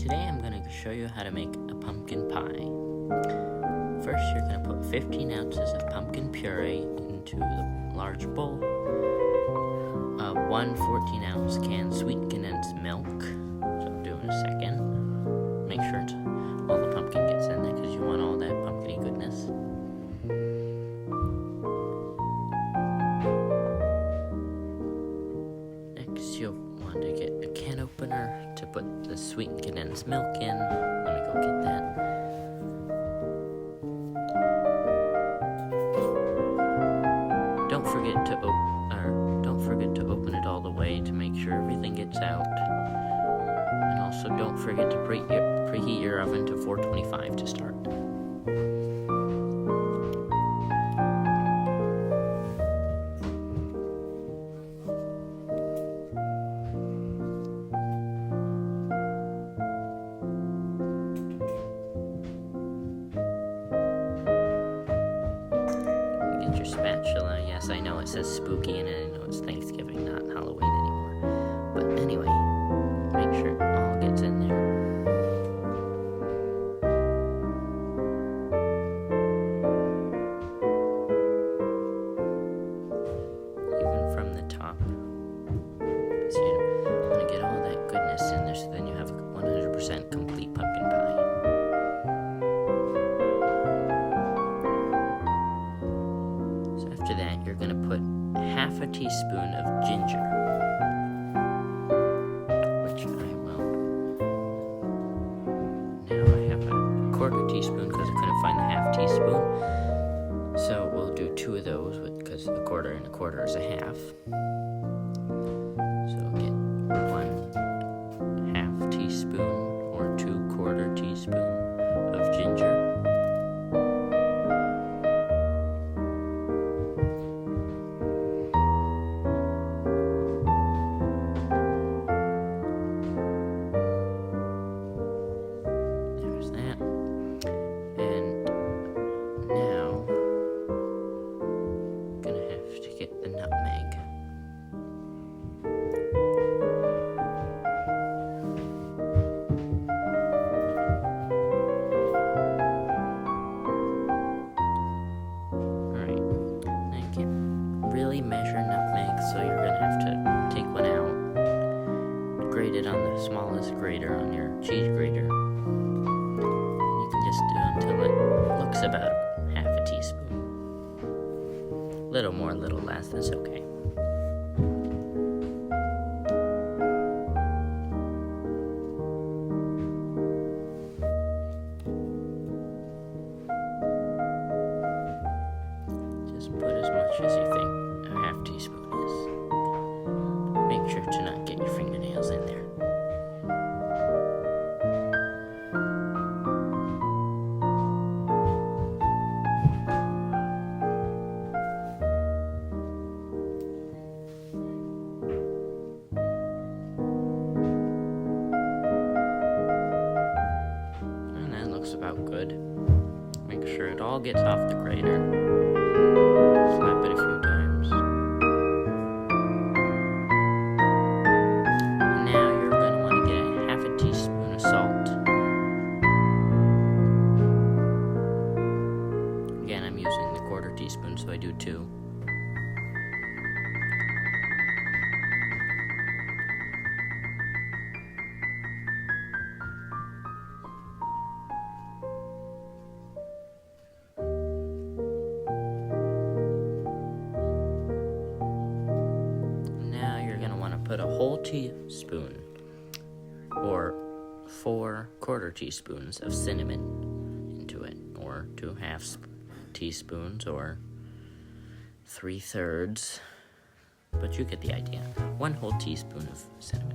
Today I'm going to show you how to make a pumpkin pie. First you're going to put 15 ounces of pumpkin puree into the large bowl, one 14-ounce can sweetened condensed milk, so I'll do in a second. Make sure all the pumpkin gets in there because you want all that pumpkin-y goodness. Next you'll want to get a can opener to put the sweetened condensed milk in. Let me go get that. Don't forget to open it all the way to make sure everything gets out. And also don't forget to preheat your oven to 425 to start. Get your spatula. Yes, I know it says spooky and I know it's Thanksgiving, not Halloween anymore. But anyway, make sure it all gets in there. Even from the top. So you want to get all that goodness in there so then you have a 100% complete pumpkin pie. After that, you're going to put half a teaspoon of ginger, which I will. Now I have a quarter teaspoon because I couldn't find the half teaspoon. So we'll do two of those because a quarter and a quarter is a half. So get 1/2 teaspoon or 2/4 teaspoon of ginger. Get the nutmeg. Alright, now you can't really measure nutmeg, so you're going to have to take one out, grate it on the smallest grater on your cheese grater, and you can just do it until it looks about half a teaspoon. Little more, little less, that's okay. Just put as much as you think a half teaspoon is. Make sure to not get your fingernails in there. About good. Make sure it all gets off the grater. Slap it a few times. Now you're going to want to get a half a teaspoon of salt. Again, I'm using the quarter teaspoon, so I do 2. Put a whole teaspoon or 4 quarter teaspoons of cinnamon into it, or 2/2 teaspoons or 3/3, but you get the idea. 1 whole teaspoon of cinnamon.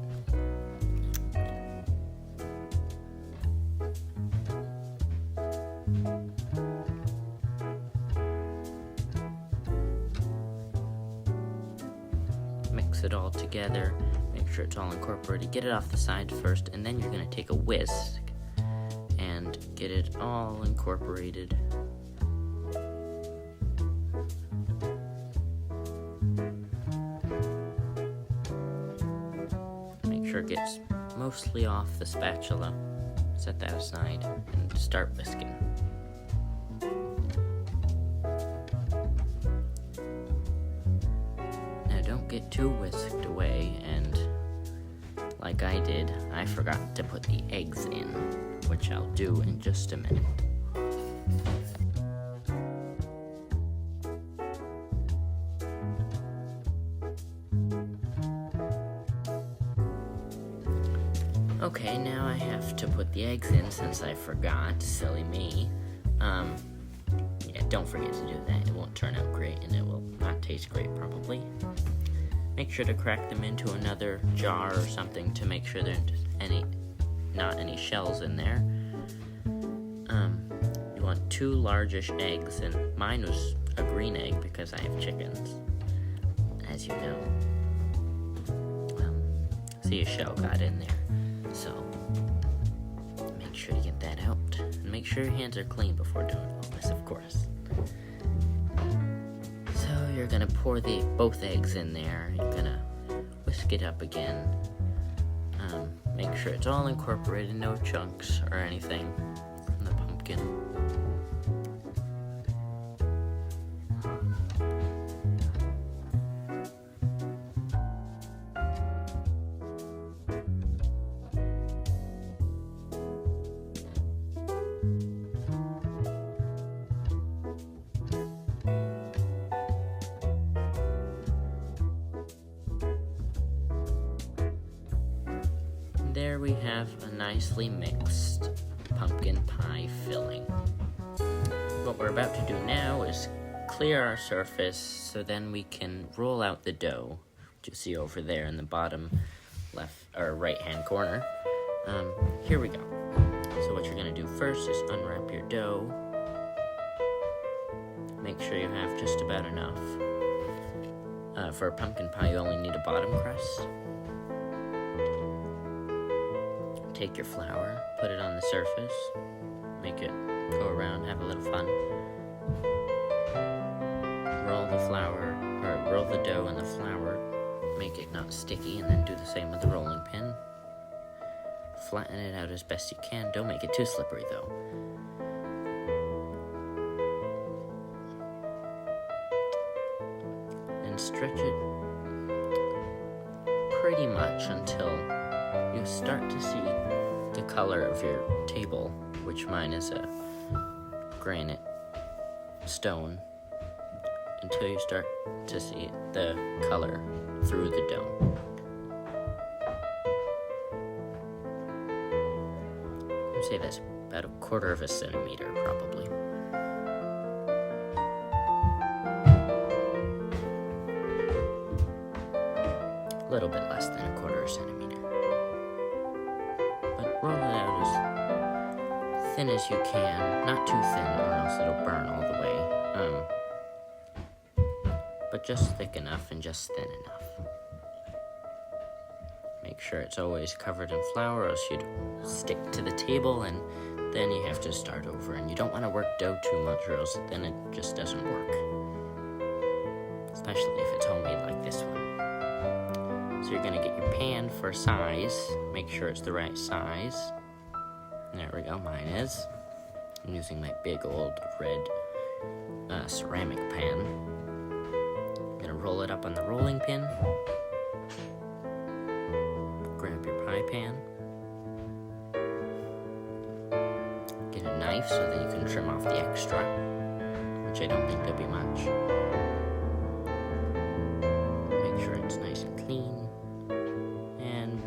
Mix it all together, make sure it's all incorporated, get it off the side first, and then you're going to take a whisk and get it all incorporated. Make sure it gets mostly off the spatula. set that aside and start whisking. Now don't get too whisked away, and like I did, I forgot to put the eggs in, which I'll do in just a minute. Okay, now I have to put the eggs in since I forgot. Silly me. Yeah, don't forget to do that. It won't turn out great, and it will not taste great, probably. Make sure to crack them into another jar or something to make sure there's not any shells in there. You want 2 largish eggs, and mine was a green egg because I have chickens, as you know. See, a shell got in there. So, make sure to get that out. And make sure your hands are clean before doing all this, of course. So, you're going to pour both eggs in there. You're going to whisk it up again. Make sure it's all incorporated, no chunks or anything from the pumpkin. There we have a nicely mixed pumpkin pie filling. What we're about to do now is clear our surface so then we can roll out the dough, which you see over there in the bottom left or right hand corner. Here we go. So what you're going to do first is unwrap your dough. Make sure you have just about enough. For a pumpkin pie, you only need a bottom crust. Take your flour, put it on the surface, make it go around, have a little fun. Roll the dough in the flour, make it not sticky, and then do the same with the rolling pin. Flatten it out as best you can. Don't make it too slippery though. And stretch it pretty much until you start to see the color of your table, which mine is a granite stone, until you start to see the color through the dough. I'd say that's about 1/4 of a centimeter, probably. A little bit less than 1/4 centimeter. But roll it out as thin as you can, not too thin or else it'll burn all the way. But just thick enough and just thin enough. Make sure it's always covered in flour or else you'd stick to the table and then you have to start over. And you don't want to work dough too much or else then it just doesn't work. Especially if it's homemade like this one. So you're going to get your pan for size. Make sure it's the right size. There we go, mine is. I'm using my big old red ceramic pan. I'm going to roll it up on the rolling pin. Grab your pie pan. Get a knife so that you can trim off the extra, which I don't think there'll be much. Make sure it's nice and clean. And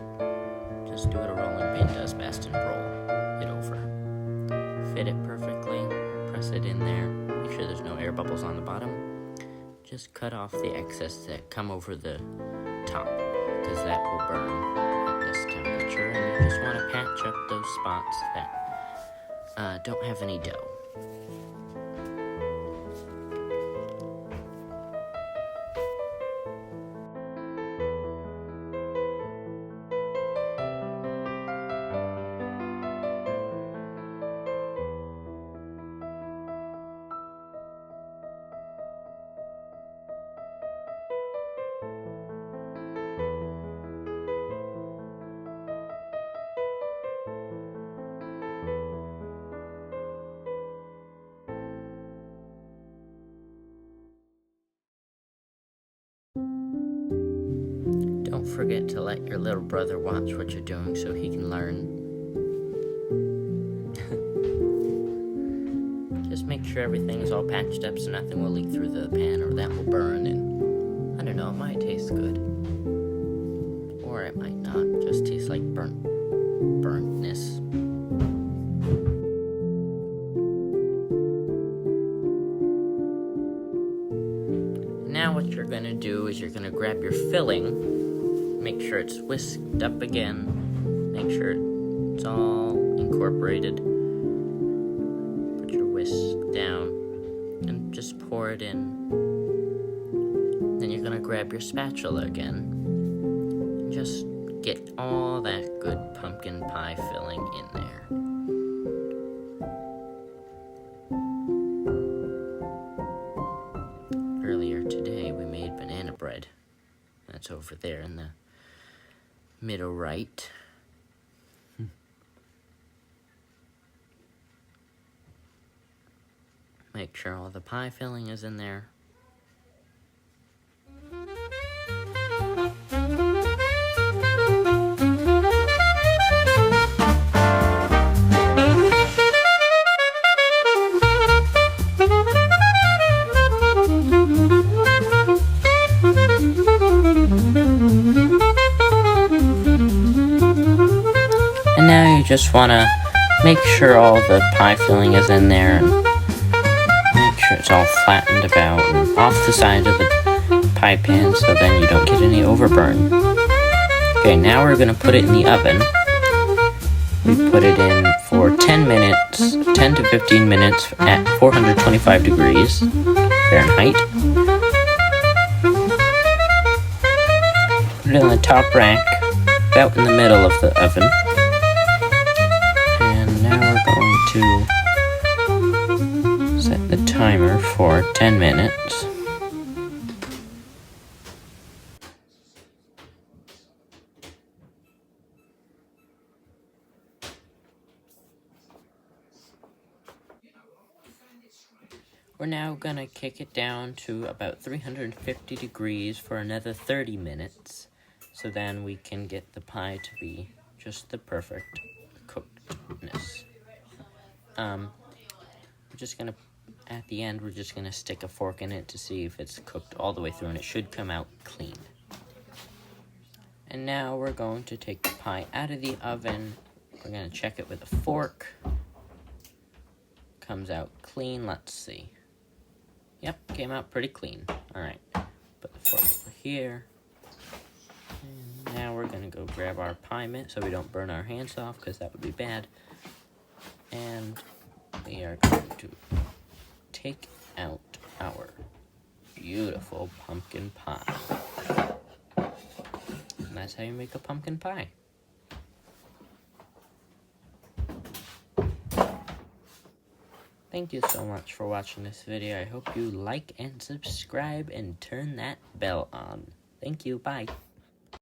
just do what a rolling pin does best and roll it over. Fit it perfectly. Press it in there. Make sure there's no air bubbles on the bottom. Just cut off the excess that come over the top, because that will burn at this temperature, and you just want to patch up those spots that don't have any dough. don't forget to let your little brother watch what you're doing so he can learn. Just make sure everything's all patched up so nothing will leak through the pan or that will burn, and I don't know, it might taste good. Or it might not, just taste like burntness. Now what you're gonna do is you're gonna grab your filling, make sure it's whisked up again, make sure it's all incorporated. Put your whisk down and just pour it in. Then you're gonna grab your spatula again and just get all that good pumpkin pie filling in there. Earlier today we made banana bread. That's over there in the middle right. Make sure all the pie filling is in there. And now you just want to make sure all the pie filling is in there and make sure it's all flattened about and off the side of the pie pan so then you don't get any overburn. Okay, now we're going to put it in the oven. We put it in for 10 minutes, 10 to 15 minutes at 425 degrees Fahrenheit. Put it on the top rack, about in the middle of the oven. And now we're going to set the timer for 10 minutes. We're now going to kick it down to about 350 degrees for another 30 minutes. So then we can get the pie to be just the perfect cookedness. We're just going to, at the end, we're just going to stick a fork in it to see if it's cooked all the way through, and it should come out clean. And now we're going to take the pie out of the oven. We're going to check it with a fork. Comes out clean, let's see. Yep, came out pretty clean. Alright, put the fork over here. And now we're going to go grab our pie mitt so we don't burn our hands off, because that would be bad. And we are going to take out our beautiful pumpkin pie. And that's how you make a pumpkin pie. Thank you so much for watching this video. I hope you like and subscribe and turn that bell on. Thank you. Bye.